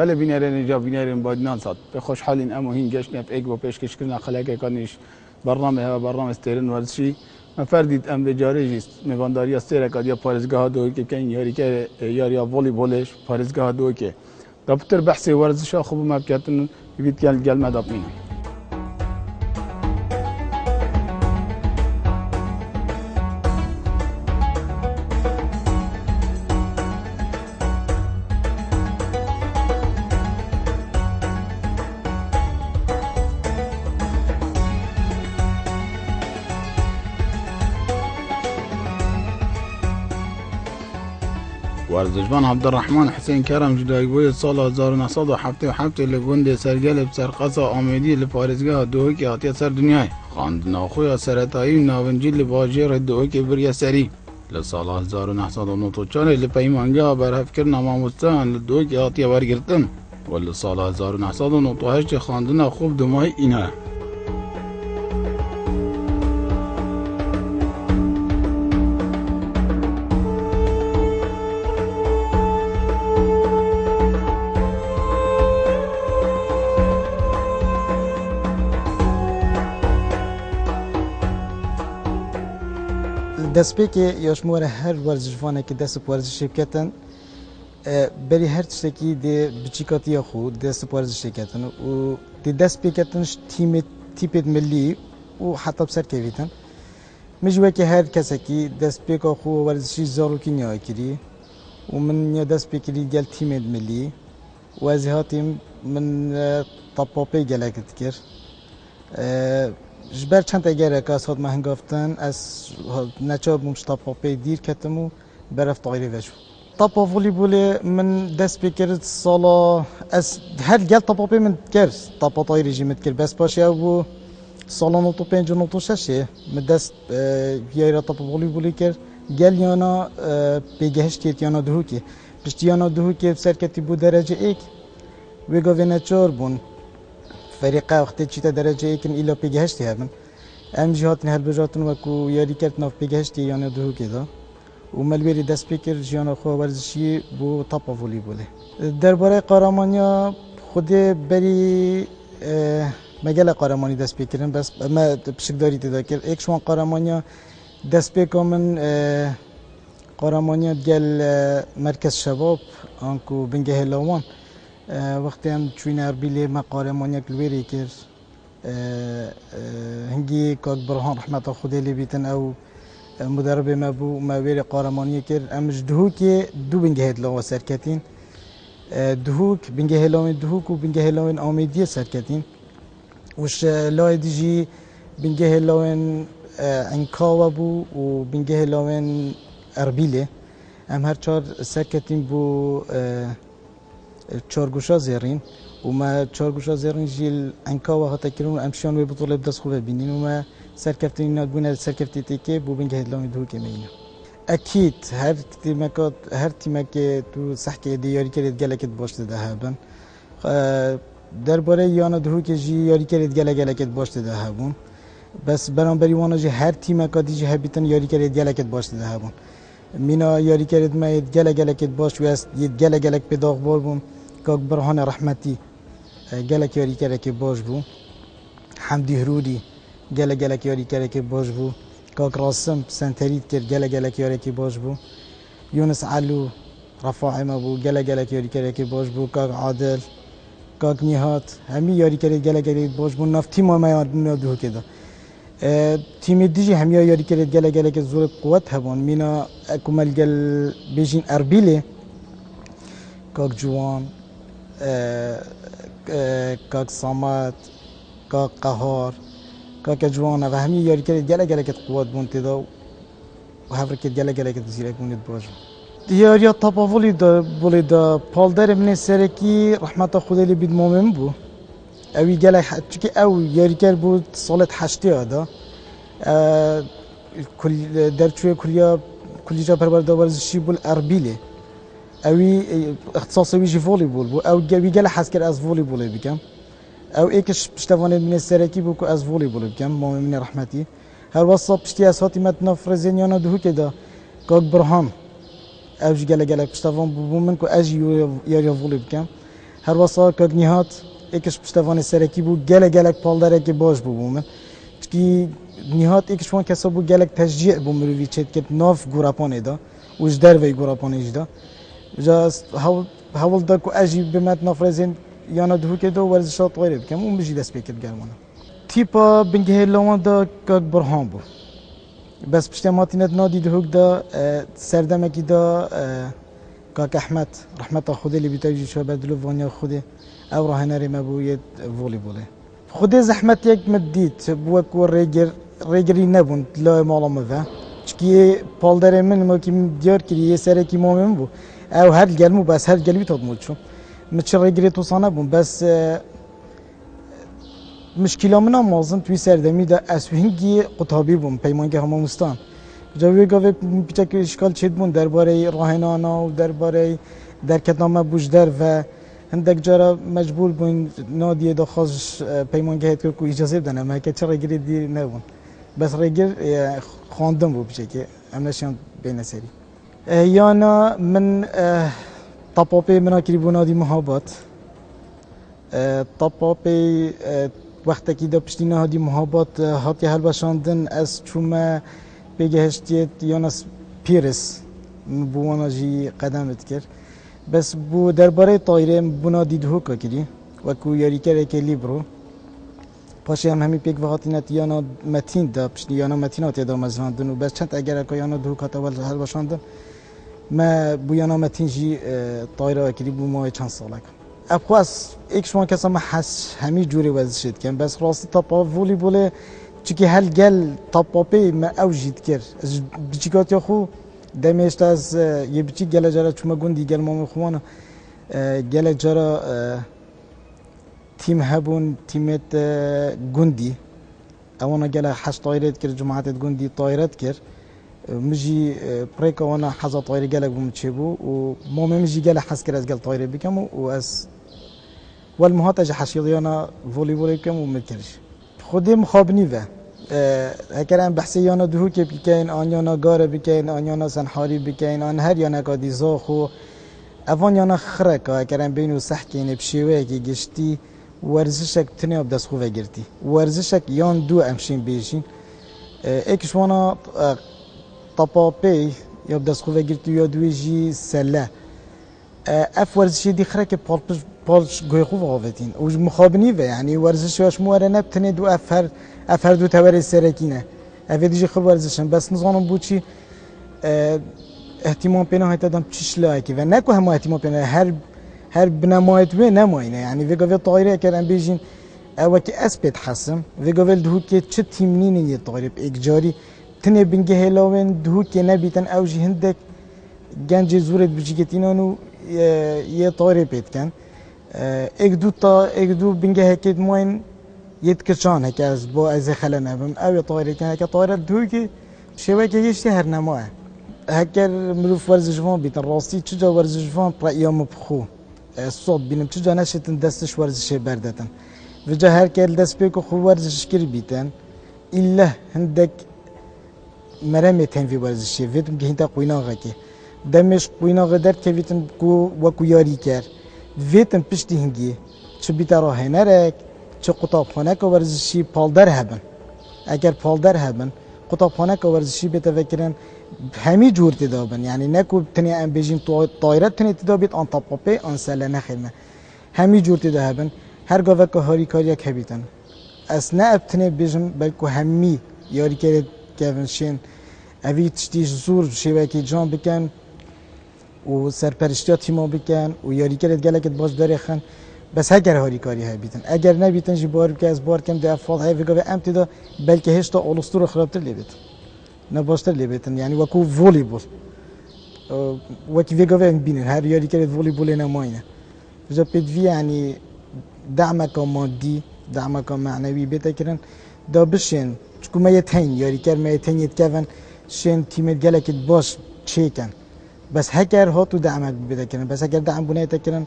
بله بینرین اینجا بینرین بادنان صد به خوشحالین اما هین گشت نف ایک و پیشکش کردن خلاقه کانیش برنامه ها برنامه استرن ورزشی مفردید ام بجاره جیست میوانداری استرکات یا پارزگاه دو که کن یاری که یاری والی بولش پارزگاه دو که دکتر بحث ورزش خوب ما بکتن بيت قال ما دابين ورزشبان عبدالرحمن حسین کرم جدایی بوی سال 1977 اللي گوند سرگل بسرقصا آمیدی لپارزگاه دوه که آتیا سر دنیای خاند ناخوی سرطایی ناونجی لباجیر دوه که بریا سری لسال 1994 لپیمانگاه برهف کرنا ماموستان لدوه که آتیا برگرتن و لسال 1998 خاندنا خوب دمای اینه دست که یاشمور هر ورزشوانه که دست ورزشی کردن بری هر چیزی ده بچیکاتی خود دست ورزشی کردن و دست کردنش تیپ ملی و حتی بسر کردن مجبور که هر کسی که دست که خود ورزشی زارو کی نیای کری و من یا دست کردی گل تیم ملی و از هاتیم من طبابی گلکت کرد جبر چند اگر کاس هات مهنگافتن از نچاب مشتاق دیر کتمو برف طایری وشو طبا فوليبول من دست بکرد سالا از هر گل طبا من کرد طبا طایری جیمت کرد بس باشه و سالا نوتو پنج و نوتو ششه من دست بیایرا طبا فوليبول کرد گل یانا بگهش کرد یانا دهو که پشت یانا دهو که سرکتی بود درجه ایک ویگا وینچار بون فريقه وقتی چیتا درجه ایکن ایلا پیگهشتی هستن ام جهات هر بجاتن وکو یاری کرد ناف پیگهشتی یعنی دهو کدا و ملویری دست پیکر جیان خو ورزشی بو طبا فوليبوله درباره قهرمانیا خود بری مجال قهرمانی دست پیکرن بس ما بشکداری تذکر ایک شوان قهرمانیا دست پیکم من قهرمانیا گل مرکز شباب آنکو بنگه هلاوان وقتی هم چوین اربیلی ما قهرمانی کلویری کرد هنگی کاک برهان رحمت خدا لی بیتن او مدرب ما بو ما ویری قهرمانی کرد امش دهوک دو بنگه هلاوان سرکتین دهوک بنگه هلاوان دهوک و بنگه هلاوان آمیدی سرکتین وش لای دیجی بنگه هلاوان انکاوا بو و بنگه هلاوان اربیلی ام هر چهار سرکتین بو چارگوشا زیرین و ما چارگوشا زیرین جیل انکا و هاتا کرون امشان و بطوله بدست خوبه بینین و ما سرکفتین نادبونه سرکفتی تیکه بو بینگه هدلامی دهو که میینه اکید هر تیمه که تو صحکه دیاری کرد گلکت باشته ده هبن درباره یانا دهو که جی یاری کرد گلکت باشته ده هبون بس برانبری وانا جی هر تیمه که دیجی هبیتن یاری کرد گلکت باشته ده هبون مینا یاری کرد ما گلکت باش و است گلک پیداغ بار بون کاک برهان رحمتی گلک یاری کرد که باش بو حمدی هرودی گلک یاری کرد که باش بو کاک راسم سنترید کرد گلک یاری که باش بو یونس علو رفاعی ما بو گلک یاری کرد که باش بو کاک عادل کاک نیهات همی یاری کرد گلک باش بو نفتی ما یاد دو کده تیم دیجی همیشه یاری کرد گلک زور قوت هبون مینا اکمل گل بیشین اربیله کاک جوان کاک سامت کاک قهار کاک جوان و همیشه یاری کرد گلک قوت بون تدا و هفر کرد گلک زیرک بونید باشه دیاری طبا ولی دا پالدر من سرکی رحمت خدا لی بید مومن بو اوی گلک چون او یاری کرد بود سالت هشتی آده درچوی کلیجا پرورده ورزشی بول اربیله اوی اختصاصی ویجی فوليبول بو او وی گله حس کرد از فوليبول بکم او ایکش پشتوانه من سرکی بو که از فوليبول بکم مومن رحمتی هر واسه پشتی اساتی مت نفرزین یا ندهو که دا کاک برهان اوج گله پشتوان بو من که اجی یاری فولي بکم هر واسا کگنیهات ایکش پشتوان سرکی بود گلک پالداره که باش بومن چکی نهات ایکش وان کسا بود گلک تشجیع بومروی چت که ناف گوراپانه دا وش در وی گوراپانه جدا جاست حاول دا کو اجی بمت نافرزین یانا دهو که دو ورزشات غیره بکم اون بجی دست بکرد گرمانه تیپا بنگه لوان دا که برهان بود بس پشتماتینت نادی دهوک دا سردمکی دا کاک احمد رحمت خدا لی بیتاجی شو بدلو وانیا خدا او راه نری مبوید ولی بوله خدا زحمت یک مدید بوک و ریگری نبود لا مالا مذا چکی پالدر من ما کی دیار کریه سر کی مومن بو او هر گلمو بس هر گلبی تاد مولشو مچ ریگری تو سانه بون بس مشکل من مازن توی سردمی دا اسوهنگی قطابی بون پیمانگی همامستان جوی گاوی پیچه که اشکال چید بون درباره راهنانا و درباره درکتنامه بوجدر و هندک جارا مجبور بون نادیه دا خواهش پیمانگی هید که اجازه بدنه ما که چه ریگری دی نبون بس ریگر خواندم بو پیچه که امنشان بین سری یانا من طپاپی منا کری بو نادی محابات طپاپی وقتی که دا پشتی نهادی محابات هاتی هل باشاندن از چومه بگهشتیت یانس پیرس بوانا جی قدمت کرد بس بو درباره طایره بنا دیدهو که کردی و کو یاری کرده که لیبرو پاشی هم همی پیک وقتینت یانا متین دا پشتی یانا متینات دا مزراندن و بس چند اگر که یانا دهو کتا ول هل باشاندن ما بو یانا متین جی طایره کردی بو ماه چند ساله ابخواس ایک شما کسا ما حس همی جوری وزشید کن بس راستی تاپا ولی بوله چکی هل گل تاپاپی ما اوجید کرد از بچیکات یا خو دمیشت از یه بچی گل جرا چما گوندی گل مام خوانه گل جرا تیم هبون تیمت گوندی اوانا گل حش طایرت کرد جماعت گوندی طایرت کرد مجی پریکا وانا حزا طایره گلک بوم چه بو و ما مجی گل حس کرد از گل طایره بکم و از والمهات اجا حشیدیانا ولی بولی بکم و مکرش خودی مخابنی و هکرم بحثی یانا دهو که بکن آن یانا گاره بکن آن یانا سنحاری بکن آن هر یانا کادی زاخو اوان یانا خرکا هکرم بینو سحکین بشیوه که گشتی ورزشک تنی اب دست خواه گرتی ورزشک یان دو امشین بیشین ایکش وانا طپاپی یا دست خواه گرتی یا دوی جی سله اف ورزشی دی خرک پالش گوی خوب آوتین و مخابنی و یعنی ورزش واش مواره نبتنی دو افر دو تبر سرکینه افه دیجی خب ورزشن بس نظانم بود چی احتمام پینا هایتا دام چیش لایکی و نکو همه احتمام پینا هر بنمایت و نماینه یعنی ویگا وی طایره کردن بیجین اوه که اسپید حسم ویگا ویل دهو که چه تیمنینه یه طایره اگجاری تنه بنگه هلاوین دهو که نبیتن اوجی هندک گنج زورت بجیگتینانو یه طایره پید کن اک دو بنگه هکید موین یتکشان هک از با از خلا نبم او طایره کن هک طایره دهو که شوه که یشتی هر نماه هکر مروف ورزشوان بیتن راستی چجا ورزشوان رأیام بخو صوت بینم چجا نشتن دستش ورزش بردتن و جا هر کل دست بیکو خو ورزش کر بیتن ایله هندک مرمه تنفی ورزشی ویتم که هنده قویناغه که دمش قویناغه در که ویتم وکو یاری کر ویتم پشتی هنگی چه بیتا راه نرک چه قطاب خانه که ورزشی پالدر هبن اگر پالدر هبن قطاب خانه که ورزشی بیتا فکرن همی جور تدابن یعنی نکو تنی ام بیجین طایره تنی تدابید آن طپاپی آن سله نخیمه همی جور تدابن هر گاوه که هاری کاری یک هبیتن از نه ابتنی بیجم بلکو همی یاری کرد کهونشین اوی تشتیش زور شیوه که جان بکن و سرپرشتیا تیما بکن و یاری کرد گلکت باش داری خن بس اگر هاری کاری هبیتن اگر نبیتن جی بار که از بار کم ده افعال های وگاوه امتدا بلکه هشتا آلوستور خرابتر لیبیتن نباشتر لیبیتن یعنی وکو ولی بول وکی وگاوه بینن هر یاری کرد ولی بول نماینه جا پیدوی یعنی دعمک مادی دعمک معنوی بیتا کرن دا بشین چکو ما یتین یاری کرد ما یتین یتکون شین تیمت گلکت باش چیکن بس هکر هاتو دعمک بیتا کرن بس هکر دعم بونه یتا کرن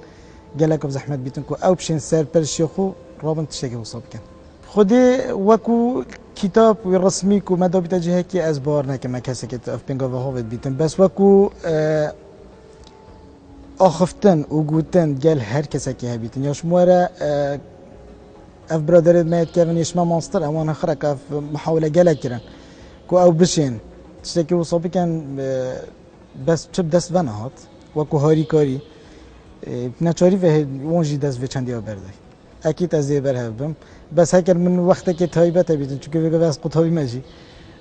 گلک زحمت بیتن کو او بشین سر پرشی خو رابن تشتکی وصاب کن خودی وکو کتاب و رسمی کو مدا بیتا جه که از بار نکه ما کسی که اف بینگا و هاوید بیتن بس وکو آخفتن و گوتن گل هر کسی که هبیتن یا شماره اف برادرت مایت کردن یشما مانستر امان خرک اف محاوله گله کردن کو او بشین تشتکی وصابی کن بس چه دست بنهات و کو هاری کاری نچاری و اونجی دست و چندی برده اکید از یه برهبم بس هکر من وقتی که تایبت بیدن چون که بگه از قطعی ماجی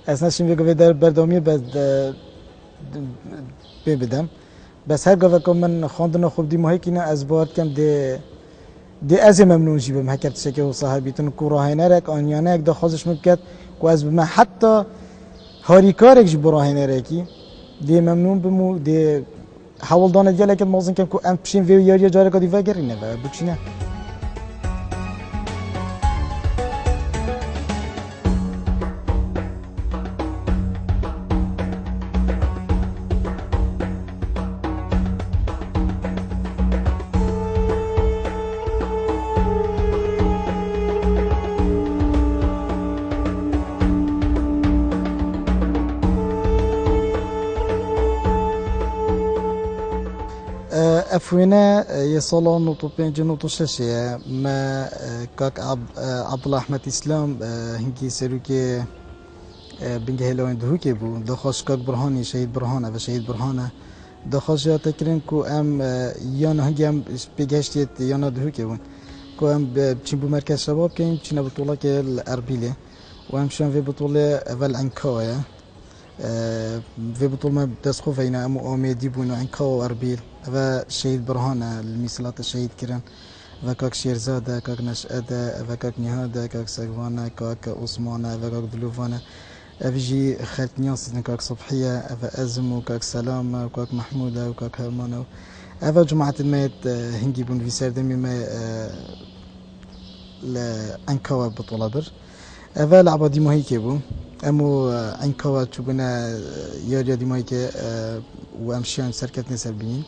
اصلا شیم بگه در بردامی بعد ببدم بس هر گفت که من خواندن خوب دی ماهی کنه از بار کم دی از ممنون جیبم هکر تشکی و صاحبیتون کوراهینه رک آنیانه یک دخوازش مبکت و از بما حتی هاری کارک جی براهینه رکی دی ممنون بمو دی حاول دانه دیگه که مازن کم که ام پشین وی یاری جاره کدی وگرینه و بچینه افوینا یه سال نوتو پنج نوتو ششه ما کاک عبدالله احمد اسلام هنگی سرو که بنگه هلوین دهو که بود دخواش کاک برهانی شهید برهانه و شهید برهانه دخواش یا تکرین که ام یان هنگی ام بگشتید یانا دهو که بود که ام بچین بو مرکز شباب که ام بچین بطوله که الاربیله و ام شان في بطولة اول عنكاوية في بطولة ما دسخو فينا امو اميدي بونو عنكاو واربيل و شهيد برهانة المثلات الشهيد كرن و كاك شيرزادة كاك نشأدة و كاك نهادة كاك ساقوانا كاك عثمانة و كاك دلوفانة افجي خالت نياس كاك صبحية و ازم و كاك سلامة و كاك محمودة و كاك هرمانة و جماعة الميت هنجي بون في سردمي ما لعنكاوة بطولة بر اول لعبة دي ماهي كيبو امو عنكاوة تشوبنا ياريا دي ماهي كي وامشيان سركتنا سربيين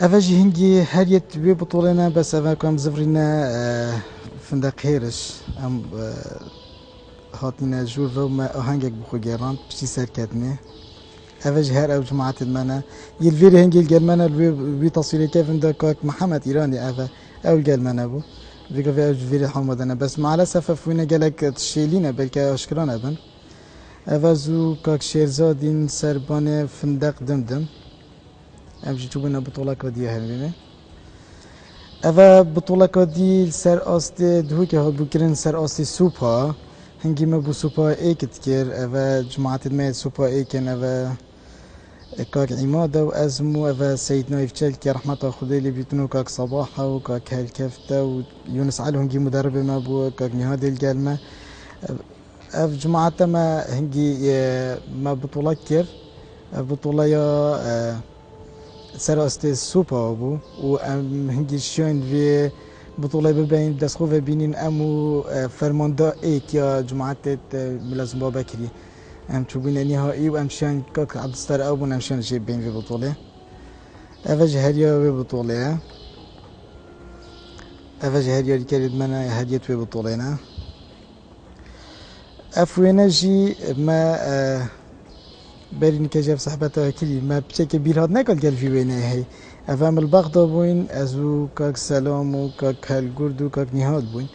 افاجي هنجي هريت بي بطولنا بس افا كام زفرنا فندق هيرش ام هاتينا جور رو ما اهنگك بخو گيران بشي سركتنا افاجي هر او جماعة المانا يلفيري هنجي الجرمانا بي تصويري كيف عندك محمد ايراني افا او الجرمانا بو فيك في فيري حمودنا بس مع الاسف فينا قالك تشيلينا بلكي اشكرانا بن افازو كاك شيرزادين سربانه فندق دمدم امشي تشوفنا بطولة كودية هرمينه افا بطولة كودي سر استي دهوكي ها بكرن سر استي سوبا هنگي ما بو سوبا اي كتكير افا جماعة الميت سوبا اي كان افا كاك عمادة وازمو افا سيد نايف تشالكي رحمة خدي اللي بيتنو كاك صباحة وكاك هالكفتة ويونس علي هنجي مدرب ما بو كاك نهادي القلمة اف جماعة ما هنجي ما بطولة كير بطولة يا سر استي سوبا ابو وام هنجي شون في بطولة ببين دسخو في بينين امو فرماندا ايك يا جماعة ملازم بابكري ام تشوفين نهائي وام شان كاك عبد الستار ابو ام شان شي بين في بطولة افاج هريا في بطولة افاج هريا الكريد منا هديت في بطولنا افوينا جي ما برين كجاب صاحبته كلي ما بشكل بيرهاد نقل قال في وينه هي افهم البغضة بوين ازو كاك سلام وكاك هالقرد وكاك نهاد بوين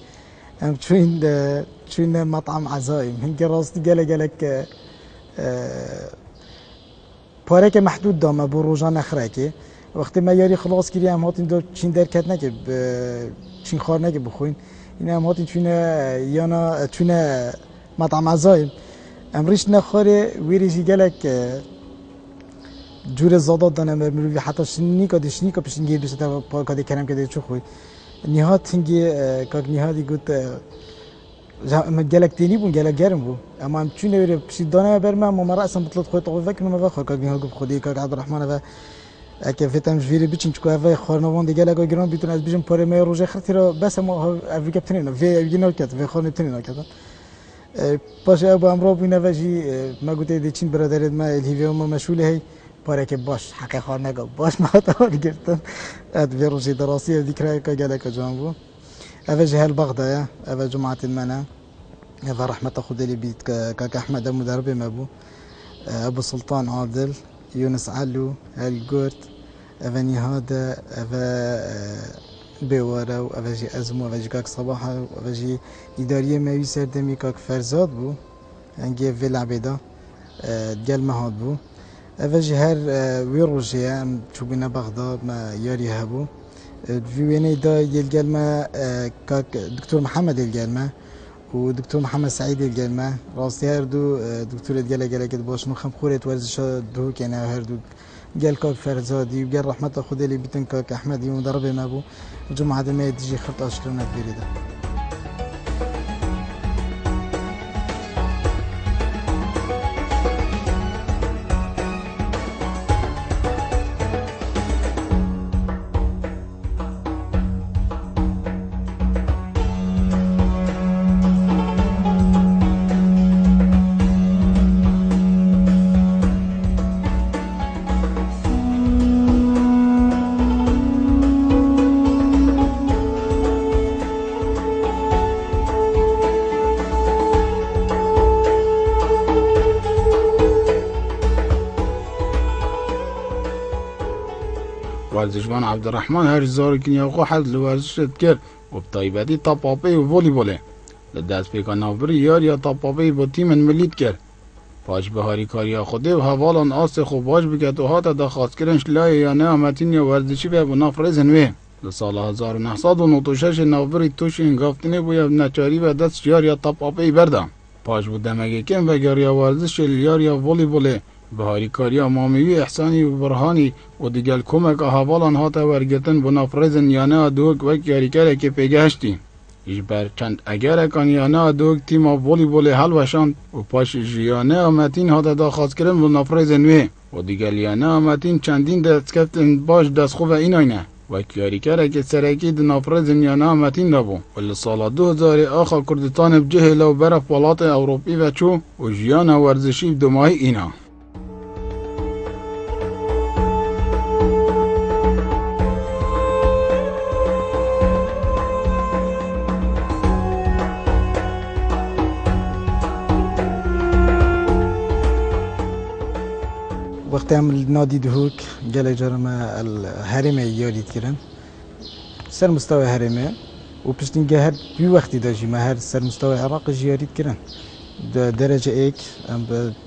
ام تشوين مطعم عزايم هنك راستي قالك بارك محدود دام ابو روجان اخراكي وقت ما ياري خلاص كري ام هاتين دو تشين دركت نكب تشين خار نكب بخوين این هم هاتین چونه مطعم عزایم امریش نخوره ویریشی گلک جور زادات دانه مروی حتی شنی که دشنی که پیشین گیر بشه تا پا کدی کرم کدی چو خوی نهات هنگی کاک نهادی گوت گلک تینی بون گلک گرم بو اما هم چونه ویری پیشین دانه برم اما مرا اصلا بطلت خوی طوی فکر ما بخور کاک نهاد گفت خودی کاک عبدالرحمن و اگه فیتم جویری بیچین چکو اوه خورنوان دیگه لگا گران بیتون از بیشم پاره می روزه خرطی را بس ما اوی کپتنینا وی اوی نکرد وی خورن تنینا کردن باشه ابو امرو بینه وجی ما گوته دیچین برادرت ما الهیوی ما مشغول هی پاره که باش حق خور نگا باش ما تا گرفتن اد وی روزی دراسی ذکر که گله که جانبو اوه جهل بغداد اوه جماعت المنا اوه رحمت خدا لی بیت که احمد مدرب ما ابو سلطان عادل يونس علو الجورت أفني هذا أفا بوارا وأفجي أزمو وأفجي كاك صباحا وأفجي إدارية ما يسر دمي كاك فرزاد بو أنجي في العبيدة ديال ما هاد بو أفجي هر ويروجيا تشوبنا بغداد ما ياري هبو في ويني دا يلقال ما كاك دكتور محمد يلقال ما ودكتور محمد سعيد الجلمة راستي هردو دكتور الجلا جلا كده باش نخم خورة ورزش دو كان هردو جال كاك فرزادي وجال رحمة خدا اللي بيتن كاك أحمد يوم ضرب ما أبو الجمعة ده ما تجي خرط أشكرنا كبير ده ورزشبان عبدالرحمن هر زار کنیا خو حد لورزش کرد و بطایبتی تاپاپی و ولی بوله لدست پیکان نافبری یار یا تاپاپی با تیم ملیت کرد پاش بهاری کاریا خوده و حوالان آس خو باش بکت و هاتا دا خواست کرنش لای یا نه امتین یا ورزشی به نافرزن وی لسال 1996 نافبری توش انگافتنی بویا نچاری و دست یار یا تاپاپی بردم پاش بود دمگه کم و گریا ورزش یار یا ولی بوله بهاری کاریا مامیوی احسانی و برهانی و دیگر کمک احوالان هاتا ورگتن بنافرزن یا نه دوک وک یاری کرده که پیگه هشتی ایش بر چند اگر اکان یا نه دوک تیم ولی بوله حل وشاند و پاش یا نه آمتین هاتا دا خواست کرن بنافرزن وی و دیگر یا نه آمتین چندین دست کفتن باش دست خوب این آینه وک یاری کرده که سرکی دنافرزن یا نه آمتین دابو ولی سال 2000 آخا کردستان بجه لو برف ولات اوروپی و چو و جیان ورزشی دماهی اینا وقتی هم نادی دهوک جل جرم الهرمه یادید کردن سر مستوى هرمه و پشتینگه هر بی وقتی داشتی ما هر سر مستوى عراق یادید کردن درجه ایک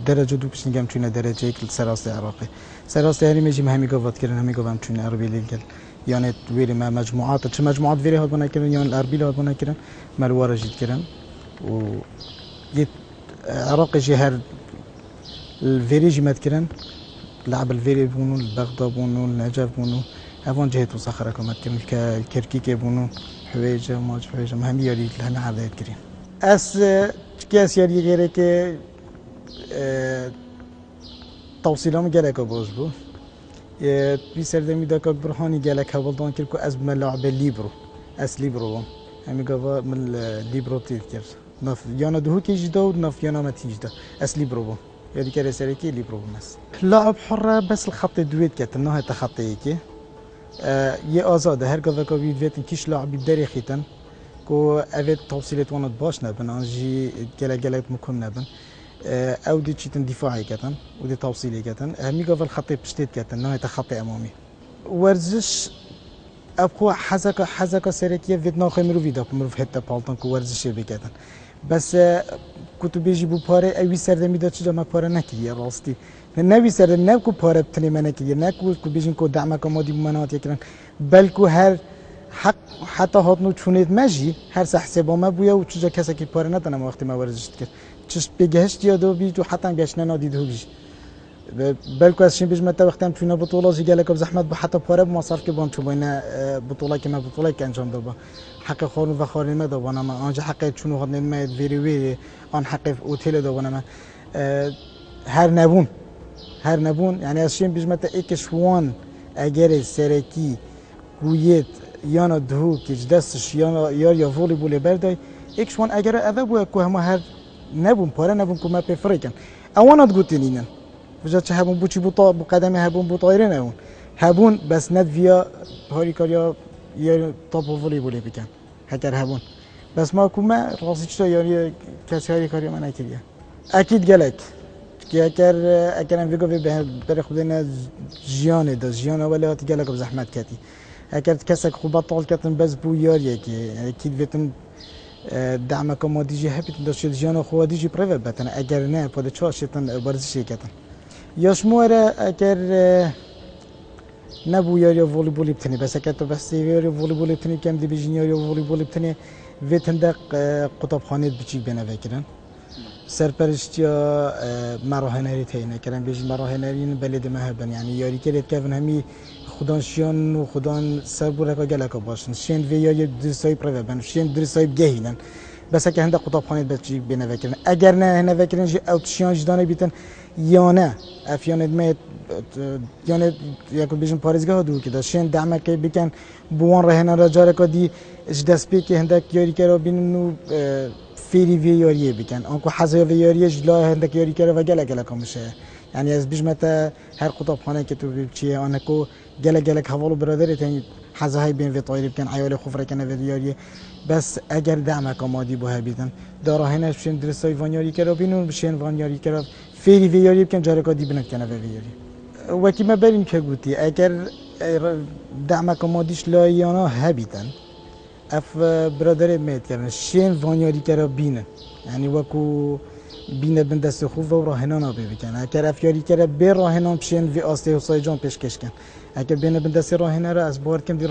درجه دو پشتینگه هم چونه درجه ایک سراست عراقی سراست هرمه جیم همی گفت کردن همی گفتم چونه عربی لیگل یعنی ویری ما مجموعات چه مجموعات ویری هات بنا کردن یعنی العربی هات بنا کردن مرواره جید کردن و یه عراق جهر الفيري جمات كرن لعب الفيري بونو البغداد بونو النجف بونو هفون جهت وصخرة كمات كرن الكركيكة بونو حويجة ماج حويجة مهم ياري لهم عادات كرين أس كاس ياري غيره ك توصيلهم جالك أبوز بو بيسر دمي داك برهاني جالك هولدان كركو أزم لعب ليبرو أس ليبرو همي قبا من ليبرو تذكر نف يانا دهو كيجدا ونف يانا ما تيجدا أس ليبرو بو يعني كده سريكي ليبرو بمس لاعب حرة بس الخط دويت كات إنها تخطيكي يه آزاده هر قضا كبيد فيتن كيش لاعب يدري خيتن كو أفيد توصيلات وانا باش نبن أنجي جلا مكون نبن أو دي تشيتن دفاعي كاتن ودي توصيلي كاتن همي قضا الخط بشتيت كاتن إنها تخطي أمامي ورزش أبقى حزكا سريكي فيت ناخي مرو فيدا مرو في حتة بالطن كو ورزش بكاتن بس كنتو بيجي بو پاره اوی سردمی دا چجا ما پاره نکریه راستی نوی سرد نکو پاره بتنی من نکریه نکو بیجین کو دعمک مادی بمنات یکرن بلکو هر حق حتی هاتنو چونید مجی هر حساب ما بویا و چجا کسی که پاره ندانم وقتی ما ورزشت کرد چش بگهشت یادو بی تو حتی گشنه نادید هو بیش بلکو از شین بیش مت وقتی هم چونه بطوله زی گله کب زحمت به حتی پاره بمصرف که بان چون بینه بطوله که ما بطوله که انجام داد حق خارن و خارن ما دادن ما آنجا حق چونو هات نمیاد ویری آن حق اوتیل دادن ما هر نبون یعنی از شین بیش مت اکشوان اگر سرکی گویت یا نه دهو که دستش یا ولی بوله بردای اکشوان اگر ابو کو هم هر نبون پاره نبون کو ما بفرکن اوانات گوتینین بجا چه هبون بوچی بوتا بقدم هبون بوتایرن اون هبون بس ند ویا هاری کاریا یا تاپ ولی بوله بکن هکر هبون بس ما کومه راستی چطور یاری کسی هاری کاریا من نکریه اکید گلک که اگر ویگو به بر خودنا جیان دا جیان اولیاتی گله که زحمت کردی اگر کسی خوب طال کردن بس بو یاریه که اکید ویتن دعم کمادی جه هپیت داشت جیان خوادی جی پرو بتن اگر نه پادشاه شتن ورزشی کردن یاش موره اگر نبو یاری والیبال بتنی بس اگر تو بس یاری والیبال بتنی کم دی بیشین یاری والیبال بتنی ویتن دق قطب خانه بچیک بنا فکرن سرپرشتیا مراهنری تینه کردن بیشتر مراهنرین بلد مهبن یعنی یاری کرد که اون همی خودان شیان و خودان سربوره که گله که باشن شین وی یاری درسای پرو بن شین درسای بگهینن بس که هنده قطب خانه بچیک بنا فکرن اگر نه هنده فکرن جی اوتشیان جدانه بیتن یا نه افیان ادمیت یعنی یک بیشتر پارزگاه دو که داشتن دعم که بیکن بوان رهنه را جاره کدی اجداس بی که هنده یاری کرد بینو فیری ویاریه بیکن آنکو حزه ویاریه جلا هندک یاری کرده و گله کامشه یعنی از بیش مت هر قطب خانه که تو چیه آنکو گله حوالو برادری تن حزه های بین و طایر بیکن عیال خفره کنه ویاریه بس اگر دعم کامادی بوه بیتن داره هنش بشین درسای وانیاری کرده بینون بشین وانیاری کرده فیری ویاریه بیکن جاره کدی بینت کنه ویاری وکی ما بریم که گویی اگر دعم کامادیش لایانا هبیتن اف برادر میت کردن شین وانیاری کرده بینن یعنی وکو بینه بند دست خوب و راهنان ببینن اگر افیاری کرده به راهنان شین وی آسته حسای جان پیشکش کن اگر بینه بند دست راهنان را از بار کم دی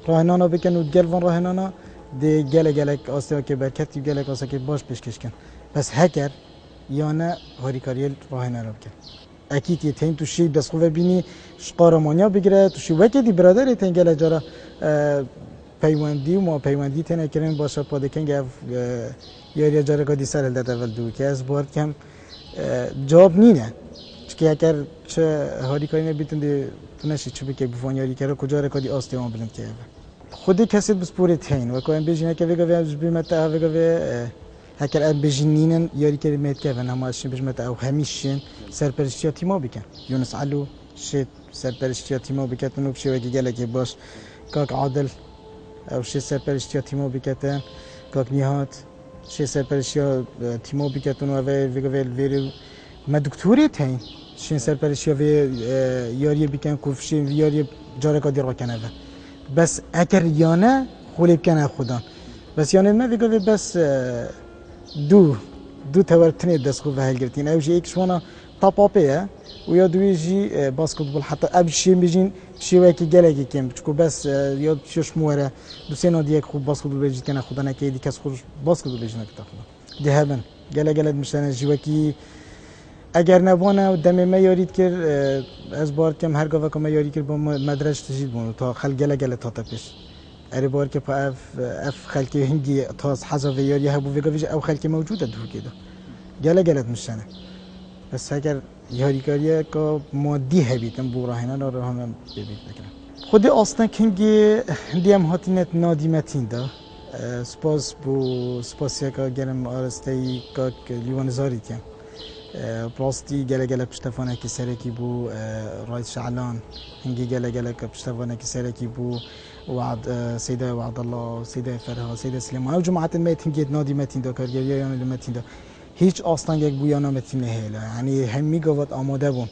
راهنان بکن و گل وان راهنان دی گله آسته که برکتی گله آسته که باش پیشکش کن بس هکر یا نه هاریکاریل راهنان بکن اکید یه تیم تو شی دست خوب بینی قارمانیا بگیره تو شی وکی دی برادر تیم گله جرا پیوندی و ما پیوندی تنه کردن باشه پادکن گف یاری جاره کدی سر در اول دو که از بار کم جواب نینه که اگر چه هاری کاری نبیتن دی تونشی چه بکی بفون یاری کرده کجا را کدی آستی آن بلند که خودی کسی بس پوره تین و کوین بیشینه که ویگا ویج بیمت اه ویگا وی هکر اب بیشینین یاری کردی میت که و نمایشین بیشمت او همیشین سرپرشتی تیما بکن یونس علو شت سرپرشتی تیما بکن و بشه وکی گله که باش کاک عادل او شی سرپرشتی تیما بکتن کاک نیهات شی سرپرشتی تیما بکتن و ویگا ویل ما دکتوری تین شین سرپرشتی و یاری بکن کوفشین یاری جاره کادی را کنه بس اگر یانه خولیب کنه خودان بس یانه ما ویگا بس دو تورتنی دست خوب هل گرتین اوجی ایک شوانا تاپاپیه و یا دوی جی باسکتبول حتی ابشیم بیجین شیوه که گله کم چکو بس یا شش موره دو سه نادی یک خوب باسکتبول بیجید کنه خدا نکیدی کس خودش باسکتبول بیجنه کتا خدا دهبن گله مشتنه جیوه کی اگر نبانه و دم ما یارید کرد از بار کم هر گاوه که ما یاری کرد با مدرج تجید بونو تا خل گله تا تپش اری بار که پا اف خلکی هنگی تاز حذف یاری هبو ویگاویج او خلکی موجوده دو کده گله مشتنه بس اگر یاریکاریه که مادی هبیتن براهنه را هم ببید بکنم خودی اصلا کنگی دیم هاتینت نادیمتین دا سپاسیا که گرم آرستی که لیوان زاری کم پراستی گله پشتفانه که سرکی بو رئیس شعلان هنگی گله که پشتفانه که سرکی بو وعد سيدة وعد الله سيدة فرها سيدة سليمان او جماعة الميت هنگی نادیمتین دا کارگریان المتین دا هیچ آستان یک بویانا متینه هیله یعنی همی گوات آماده بون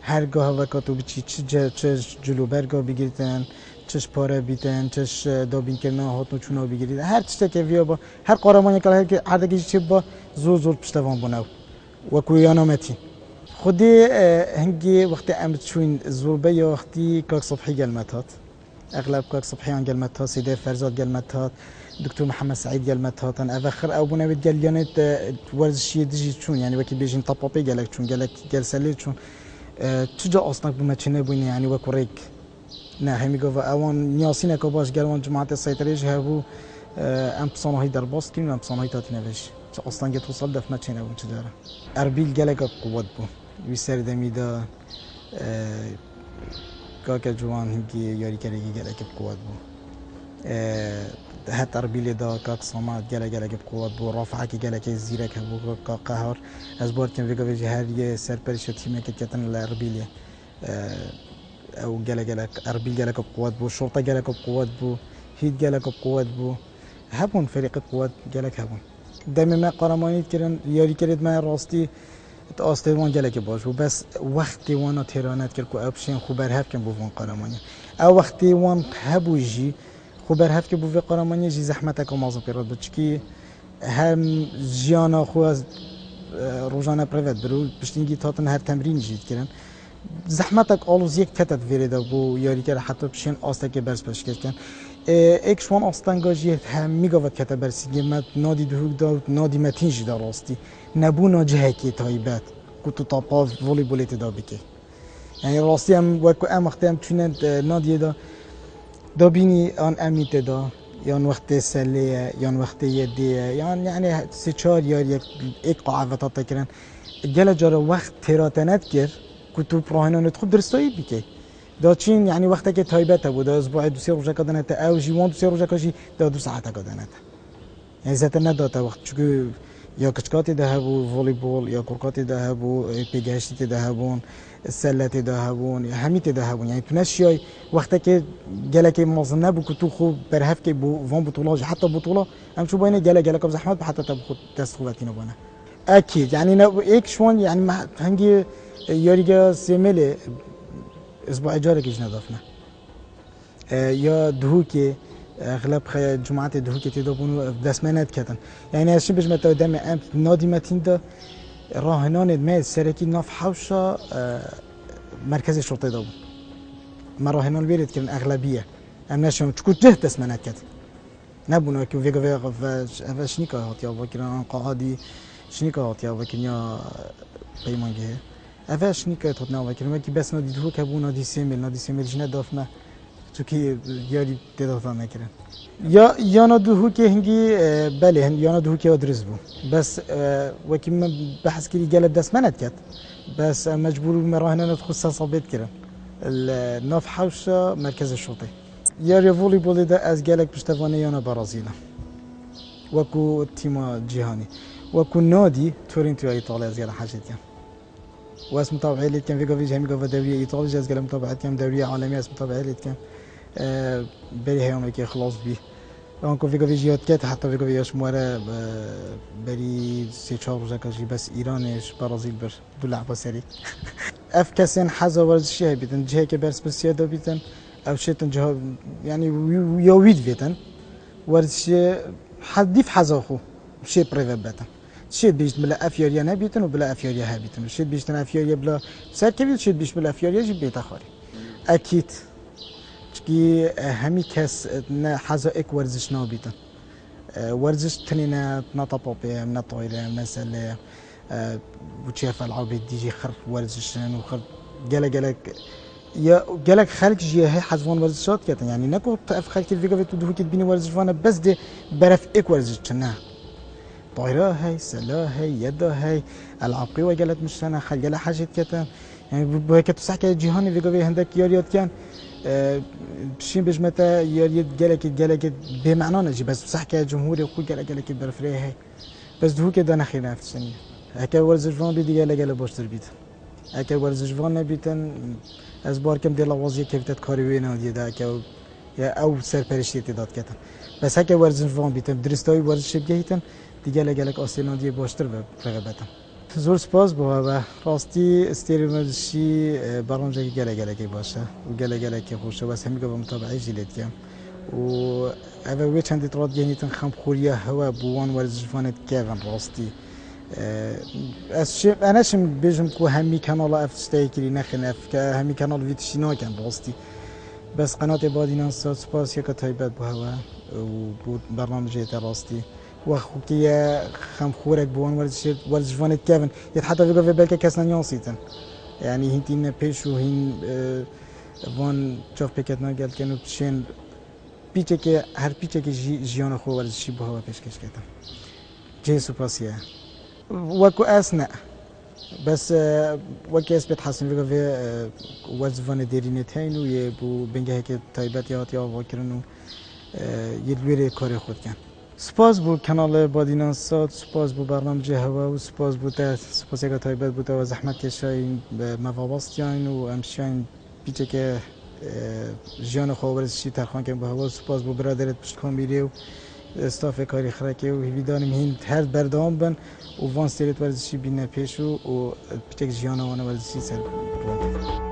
هر گاه وقتو بچی چه جلو برگا بگیرتن چش پاره بیتن چش دابین کرنا هاتنو چونا بگیرید هر چیزی که ویا با هر قهرمانی که هر که عردگی چی با زور پشتوان بونو و کویانا متین خودی هنگی وقتی امر چون زوربه یا وقتی کاک صبحی گلمتات اغلب کاک صبحیان گلمتات سیده فرزاد گلمتات دكتور محمد سعيد قال متهاتن أفخر أو بنا بيت قال يانت ورزشية ديجي شون يعني وكي بيجين طبابي قالك شون قال سليت شون تجا أصلا بما تشنا بيني يعني وكوريك نه همي قفا أوان نياسينا كباش قال وان جماعة السيطريج هابو أم بصانو هاي درباس كين وأم بصانو هاي تاتنا فيش أصلا قد وصل دف ما تشنا بون تجارة أربيل قالك قوات بو يسر دميدا كاكا جوان هنكي ياري كاريكي قالك بقوات بو هات أربيل دا كاك صمات جلا بقوات بو رافعة كي جلا كي زيرة كبو كقهر أزبار كم فيجا في جهارية سربرش تيمة كتن الأربيلية أو جلا أربيل جلا بقوات بو شرطة جلا بقوات بو هيد جلا بقوات بو هبون فريق قوات جلا هبون دائما ما قرمانيت كرن ياري كرد ما راستي آستوان گله که باش و بس وقتی وانا تیرانت کرد که آپشن خوبر هفت کن بوون قرمانی او وقتی وان هبوجی خوبر هفت که بوون قرمانی جی زحمت که مازن پیراد بچکی هم جیانا خو از روزانه پروت برو پشتینگی تاتن هر تمرین جید کردن زحمتك آلوز یک کتت ویرده بو یاری که حتی بشین آسته که برس پش کردن ایک شوان آستانگاجی هم میگوید کت برسی مت نادی دهوک داد نادی متینجی دار راستی نبو ناجه کی تایبت کتو تاپا ولی بولیت دا بکی یعنی راستی هم وقت ام وقتی هم چونند نادی دا بینی آن امیت دا یان وقت سلیه یان وقت یدیه یعنی سه چهار یار یک قاعدت تکرن جل جار وقت تراتنت کرد كنتو براهنان تخب درستایی بکی داچین یعنی وقتی که تایبت بود اسبوع دو سه روز کردنت او جیوان دو سه روز کاشی دو ساعت کردنت یعنی زت نداد وقت چون یا کچکاتی ده بو والیبال یا کرکاتی ده بو پیگشتی ده بون سلتی ده بون همیت ده بون یعنی تو نشیای وقتی که جلک مازن نبود که تو خوب برهف که بو وان بطولات حتی بطوله هم شو باینه جلک زحمت حتی تبخد دست خوبتی نبانه اكيد يعني هيك شلون يعني هنجي يوريجا سيميلي اسبوع اجاره كيش نظفنا يا دهوكي اغلب جماعات دهوكي تدبونو دسمنات كتن يعني هالشي باش متى قدام ام نادي متين ده راهنان ما سركي ناف حوشه مركز الشرطه دابو ما راهنان بيرد كان اغلبيه ام نشم تكون جهه دسمنات كتن نبونا كي فيغا فاشنيكا هات يا وكران قاعدي شنيكا هات يا وكنيا بيمانجه افاش نيكا تطنا وكران كي بس نادي دهوك ابو نادي سيميل جنا دافنا چونکی یاری تدافع نکردن یا ندوه که هنگی بله یا ندوه که آدرس بود بس وکی من بحث کردی جلب دست منت کرد بس مجبور مراهنه ندخل ثابت کردن ناف حوش مرکز الشرطه یاری ولی بولی ده از جلک پشتوانه یا برازیل وکو تیم جهانی وکو نادی تورنتو ایتالیا از جلک حاجت کن واسم متابعه ليت كان فيجا فيجا هميجا دوريه ايطاليا جاز قال متابعه كان دوريه عالميه اسم متابعه ليت كان بري هيوم كي خلاص بيه اونكو فيجا فيجيات كات حتى فيجا فيجاش مواره بري سي تشار جاكاجي بس ايرانش برازيل بر دو لعبه سري اف كاسن حزا ورزشي بيتن جهه كبرس بسياده بيتن او شيتن جهه يعني يويد بيتن ورزشي حديف حزا خو شي بريفا بيتن شيء بيجت بلا افياريا نبيتن وبلا افياريا هابيتن شيء بيجتن افياريا بلا سر كبير شيء بيجت بلا افياريا جي بيت اخاري اكيد كي همي كاس حزا اك ورزش نابيتن ورزش تنينا نطبوبي من طويله مثلا وتشاف العاب ديجي خر ورزشن وخر جالك يا جالك خلق جي هي حزوان ورزشات كتن يعني نكو تف خلق الفيجا تو دو بيني ورزشوانا بس دي برف اك ورزشنا طايرة هاي سلا هاي يدا هاي العاب قوى جالت مش سنة خل جالها حاجة كتن يعني بهيك تسحك جهاني في قبل هندك ياريات كان بشين بجمتا ياريات جالك بمعنى نجي بس تسحك جمهوري وكل جالك برفريه هاي بس ده كده أنا خير نفس السنة هكا ورزجفان بيدي جال باشتر بيت هكا ورزجفان نبيتن از بار كم دل وازي كيف تتكاري وينا ودي ده هكا يا أو سر بريشتي تدات كتن بس هكا ورزجفان بيتن درستاوي ورزش بجهتن دیگه لگلک آسیلندی باشتر به رقابتم. زور سپاس با و راستی استریمرشی برنامه گلگلکی باشه و گلگلکی خوشه و همیشه با متابعه جلید کم و اوه چند تراد یعنی تنخم خوریه هوا بوان ورزشفانت کردن راستی انا شم بيجم كو همي كانال افتستيكري نخن اف همي كانال فيتشينا كان راستي بس قناه بادينا سپاس يك تايبت بهوا و برنامج راستي وخوكي خم خورك بوان ورزش فانت كيفن يتحدى في بالك كاسنا يونسيتن يعني هنتين بيشو هين وان شوف بيكتنا قال كانوا بشين بيتك هر بيتك جيانا خو ورزشي بهوا بيشكش كتن جي سوباسيا وكو اسنا بس وكي اثبت حسن في ورزش فانت ديرينتين ويبو بنجه هيك تايبات يا وكرنو يدويري كاري خود كان سپاس بو کانال بادیناسات سپاس بو برنامه هوا و سپاس بو سپاس یک تایبت بوده و زحمت کشاین به مواواستیان و امشاین بیچه که جیان خوابرزشی ترخان کن به هوا سپاس بو برادرت پشت کن بیری و استاف کاری خرکه و هیویدان مهین هر بردام بن و وان سریت ورزشی بینه پیشو و پیچک جیانا وان ورزشی سر بروان.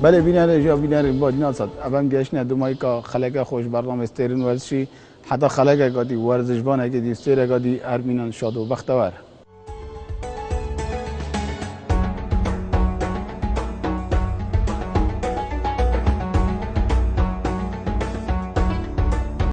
بله بینر جا بینر با ناسد ابم گشنه دومای کا خلق خوش برنامه استرین ورزشی حتی خلق گادی ورزش بانه که دی استر گادی ارمینان شاد و بختور